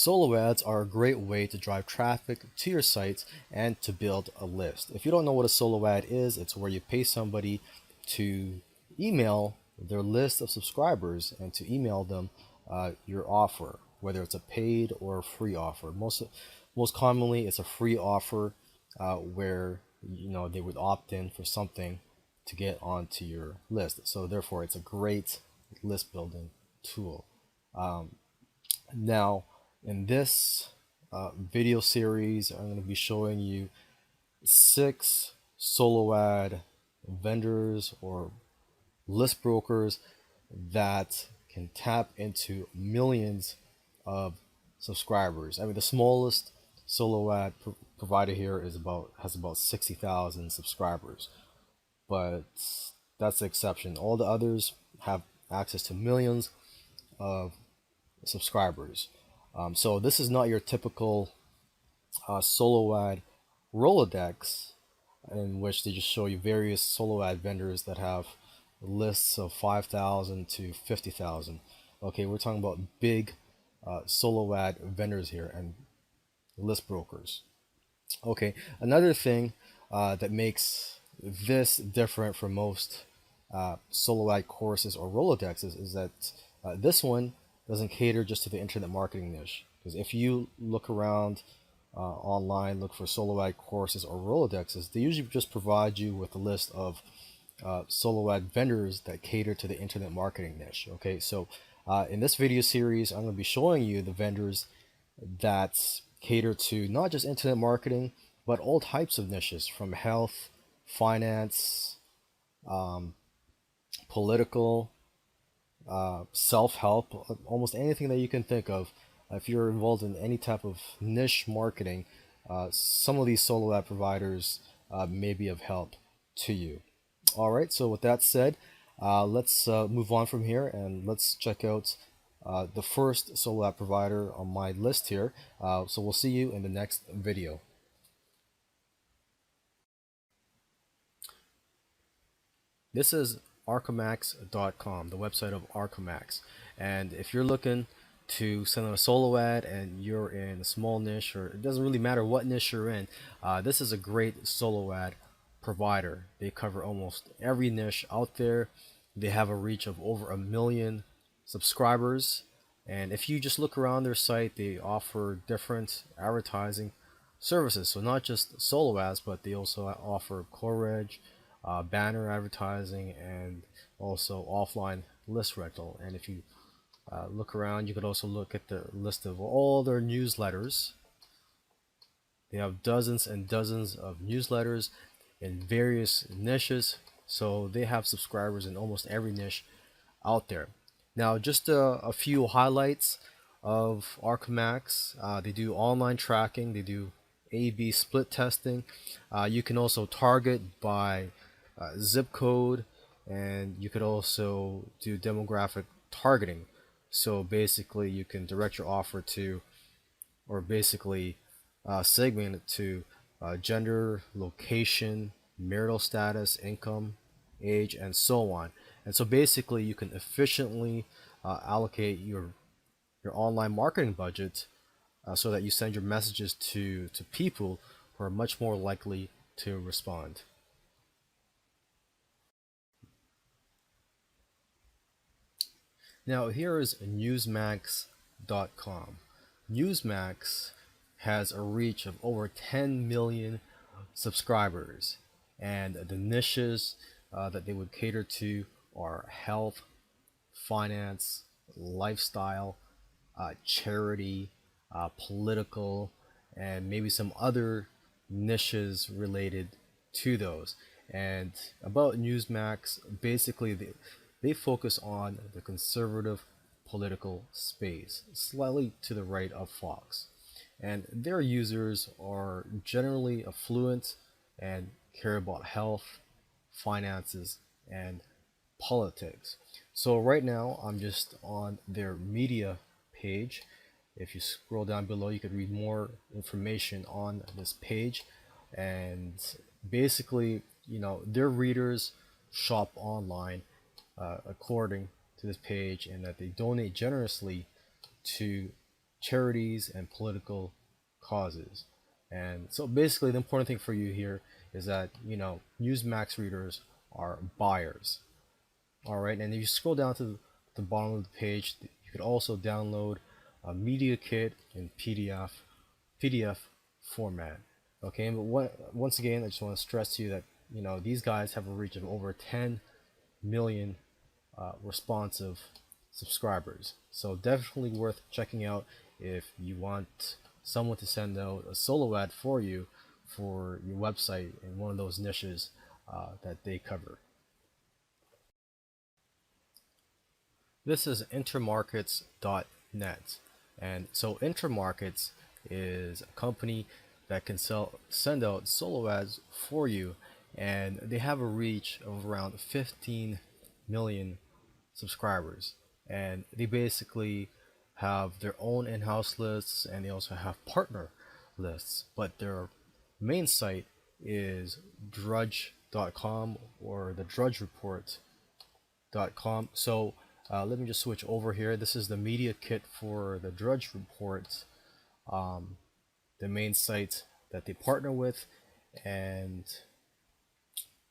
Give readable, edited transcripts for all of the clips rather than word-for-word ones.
Solo ads are a great way to drive traffic to your sites and to build a list. If you don't know what a solo ad is, it's where you pay somebody to email their list of subscribers and to email them your offer, whether it's a paid or a free offer. Most commonly, it's a free offer where they would opt in for something to get onto your list. So therefore, it's a great list building tool. Now, in this video series, I'm going to be showing you 6 solo ad vendors or list brokers that can tap into millions of subscribers. I mean, the smallest solo ad provider here has about 60,000 subscribers, but that's the exception. All the others have access to millions of subscribers. So this is not your typical solo ad Rolodex in which they just show you various solo ad vendors that have lists of 5,000 to 50,000. Okay, we're talking about big solo ad vendors here and list brokers. Okay, another thing that makes this different from most solo ad courses or Rolodexes is that this one doesn't cater just to the internet marketing niche. Because if you look around online, look for solo ad courses or Rolodexes, they usually just provide you with a list of solo ad vendors that cater to the internet marketing niche. Okay, so in this video series, I'm going to be showing you the vendors that cater to not just internet marketing, but all types of niches, from health, finance, political, self-help, almost anything that you can think of. If you're involved in any type of niche marketing, some of these solo ad providers may be of help to you. All right, so with that said, let's move on from here and let's check out the first solo ad provider on my list here. So we'll see you in the next video. This is ArcaMax.com, the website of ArcaMax. And if you're looking to send a solo ad and you're in a small niche, or it doesn't really matter what niche you're in, this is a great solo ad provider. They cover almost every niche out there. They have a reach of over 1 million subscribers. And if you just look around their site, they offer different advertising services. So not just solo ads, but they also offer coverage, banner advertising, and also offline list rental. And if you look around, you could also look at the list of all their newsletters. They have dozens and dozens of newsletters in various niches, so they have subscribers in almost every niche out there. Now, just a few highlights of ArcaMax. They do online tracking, they do A/B split testing. You can also target by zip code, and you could also do demographic targeting. So basically you can direct your offer to, or basically segment it to gender, location, marital status, income, age, and so on. And so basically you can efficiently allocate your online marketing budget so that you send your messages to people who are much more likely to respond. Now here is NewsMax.com. NewsMax has a reach of over 10 million subscribers, and the niches that they would cater to are health, finance, lifestyle, charity, political, and maybe some other niches related to those. And about NewsMax, basically they focus on the conservative political space, slightly to the right of Fox. And their users are generally affluent and care about health, finances, and politics. So right now I'm just on their media page. If you scroll down below, you could read more information on this page. And basically, their readers shop online according to this page, and that they donate generously to charities and political causes. And so basically, the important thing for you here is that NewsMax readers are buyers. All right, and if you scroll down to the bottom of the page, you could also download a media kit in PDF format. Okay, but once again, I just want to stress to you that these guys have a reach of over 10 million responsive subscribers. So definitely worth checking out if you want someone to send out a solo ad for you for your website in one of those niches that they cover. This is InterMarkets.net. And so InterMarkets is a company that can send out solo ads for you, and they have a reach of around 15 million subscribers. And they basically have their own in-house lists, and they also have partner lists, but their main site is drudge.com or the drudge report.com. So let me just switch over here. This is the media kit for the Drudge Report, the main site that they partner with. And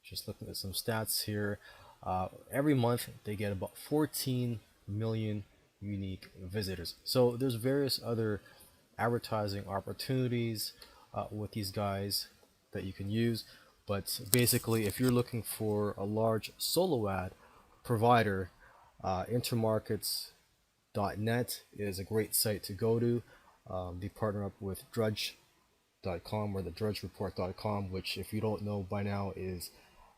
just looking at some stats here, every month they get about 14 million unique visitors. So there's various other advertising opportunities with these guys that you can use. But basically, if you're looking for a large solo ad provider, InterMarkets.net is a great site to go to. They partner up with drudge.com or the drudgereport.com, which, if you don't know by now, is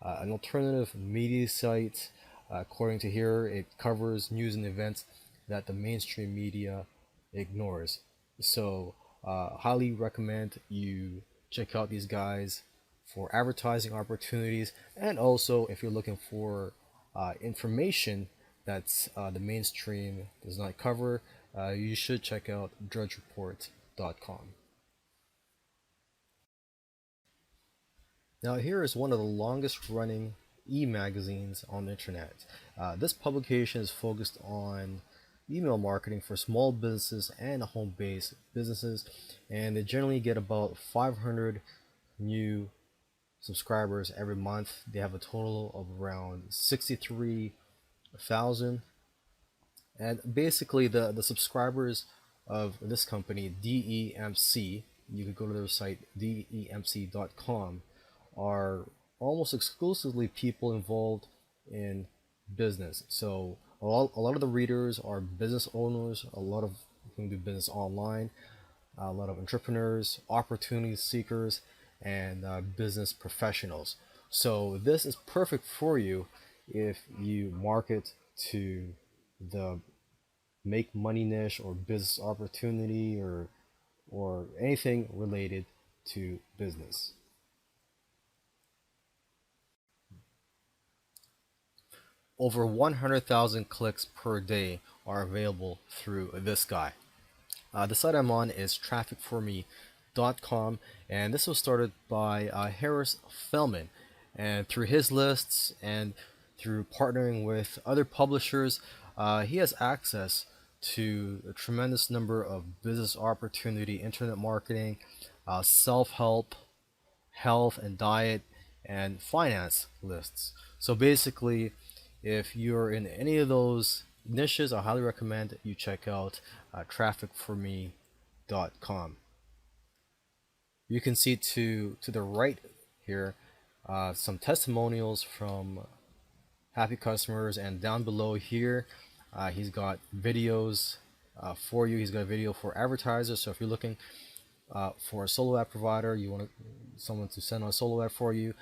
an alternative media site. According to here, it covers news and events that the mainstream media ignores. So highly recommend you check out these guys for advertising opportunities, and also if you're looking for information that the mainstream does not cover, you should check out drudgereport.com. Now here is one of the longest running e-magazines on the internet. This publication is focused on email marketing for small businesses and home-based businesses, and they generally get about 500 new subscribers every month. They have a total of around 63,000, and basically the subscribers of this company, DEMC, you could go to their site DEMC.com, are almost exclusively people involved in business. So a lot of the readers are business owners, a lot of who do business online, a lot of entrepreneurs, opportunity seekers, and business professionals. So this is perfect for you if you market to the make money niche or business opportunity or anything related to business. Over 100,000 clicks per day are available through this guy. The site I'm on is TrafficForMe.com, and this was started by Harris Feldman. And through his lists and through partnering with other publishers, he has access to a tremendous number of business opportunity, internet marketing, self-help, health and diet, and finance lists. So basically, if you're in any of those niches, I highly recommend you check out TrafficForMe.com. You can see to the right here some testimonials from happy customers, and down below here he's got videos for you. He's got a video for advertisers. So if you're looking for a solo ad provider, you want someone to send on a solo ad for you,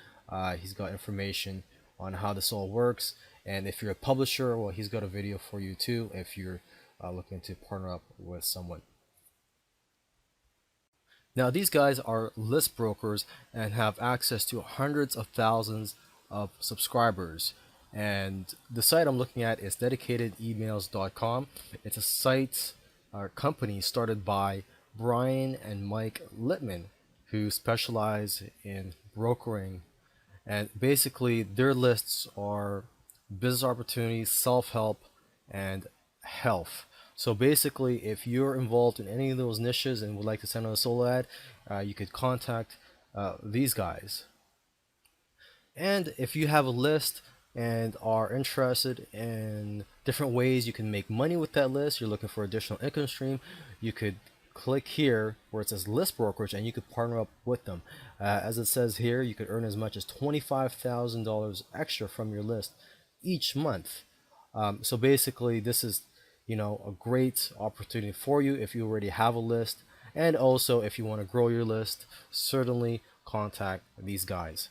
he's got information on how this all works. And if you're a publisher, well, he's got a video for you too if you're looking to partner up with someone. Now these guys are list brokers and have access to hundreds of thousands of subscribers. And the site I'm looking at is dedicatedemails.com. It's a site or company started by Brian and Mike Littman, who specialize in brokering. And basically their lists are business opportunities, self-help, and health. So basically, if you're involved in any of those niches and would like to send out a solo ad, you could contact these guys. And if you have a list and are interested in different ways you can make money with that list, you're looking for additional income stream, you could click here where it says list brokerage and you could partner up with them. As it says here, you could earn as much as $25,000 extra from your list each month. So basically, this is, a great opportunity for you if you already have a list, and also if you want to grow your list, certainly contact these guys.